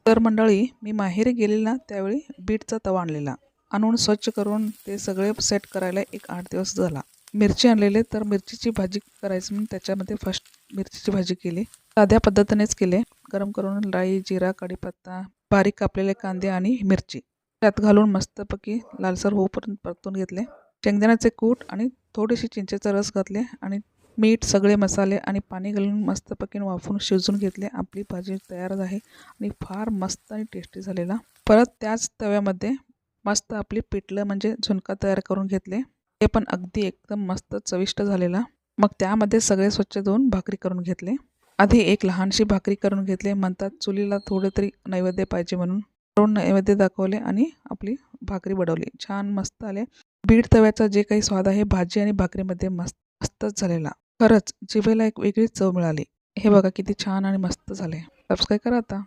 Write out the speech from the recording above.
तर मंडळी, मी माहेरी गेलेले ना त्यावेळी बीटचा तवा आणून स्वच्छ करून ते सगळे सेट करायला एक 8 दिवस झाला. मिरची आणलेले, तर मिरचीची भाजी करायची म्हणून त्याच्यामध्ये फर्स्ट मिरचीची भाजी केली. साध्या पद्धतीनेच केले. गरम करून राई, जिरा, कढीपत्ता, बारीक कापलेले कांदे आणि मिरची त्यात घालून मस्तपैकी लालसर होईपर्यंत परतून घेतले. शेंगदाण्याचे कूट आणि थोडीशी चिंचेचा रस घातले आणि मीठ, सगळे मसाले आणि पाणी घालून मस्तपैकी वाफवून शिजवून घेतले. आपली भाजी तयार आहे आणि फार मस्त आणि टेस्टी झालेला. परत त्याच तव्यामध्ये मस्त आपली पिठलं म्हणजे झुणका तयार करून घेतले. ते पण अगदी एकदम मस्त चविष्ट झालेला. मग त्यामध्ये सगळे स्वच्छ धुवून भाकरी करून घेतले. आधी एक लहानशी भाकरी करून घेतली. म्हणतात चुलीला थोडे तरी नैवेद्य पाहिजे म्हणून नैवेद्य दाखवले आणि आपली भाकरी बनवली. छान मस्त आले. बीड तव्याचा जे काही स्वाद आहे भाजी आणि भाकरीमध्ये मस्तच झालेला. खरंच जिभेला एक वेगळीच चव मिळाली. हे बघा किती छान आणि मस्त झाले. सबस्क्राईब करा आता.